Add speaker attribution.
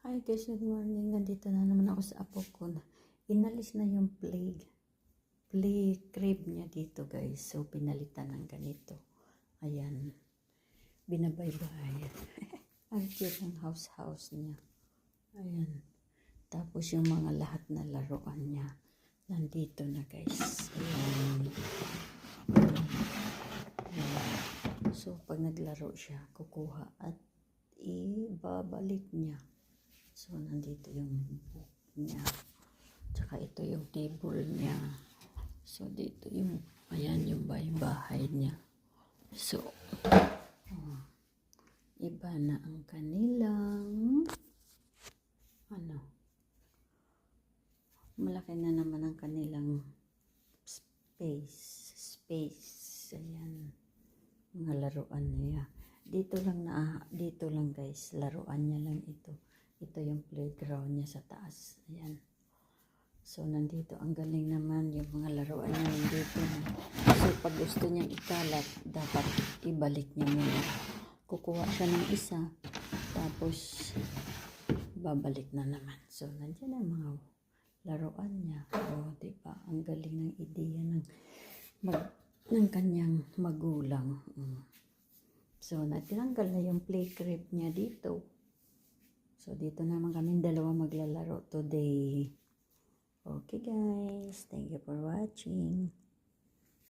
Speaker 1: Hi guys, good morning. Nandito na naman ako sa apo ko. Inalis na yung play crib niya dito guys. So, pinalitan ng ganito. Ayan. Binabaybay. Ang cute ng house niya. Ayan. Tapos yung mga lahat na laruan niya. Nandito na guys. Ayan. Ayan. So, pag naglaro siya, kukuha at ibabalik niya. So, nandito yung book niya. Tsaka ito yung table niya. So, dito yung, ayan yung bahay niya. So, iba na ang kanilang, malaki na naman ang kanilang space. Ayan. Mga laruan niya. Dito lang guys, laruan niya lang ito. Ito yung playground niya sa taas. Ayan. So, nandito. Ang galing naman yung mga laruan niya nandito. So, pag gusto niyang ikalat, dapat ibalik niya muna. Kukuha siya ng isa. Tapos, babalik na naman. So, nandiyan ang mga laruan niya. O, diba? Ang galing ng ideya ng kanyang magulang. So, natinanggal na yung play crib niya dito. So, dito naman kami dalawa maglalaro today. Okay guys, thank you for watching.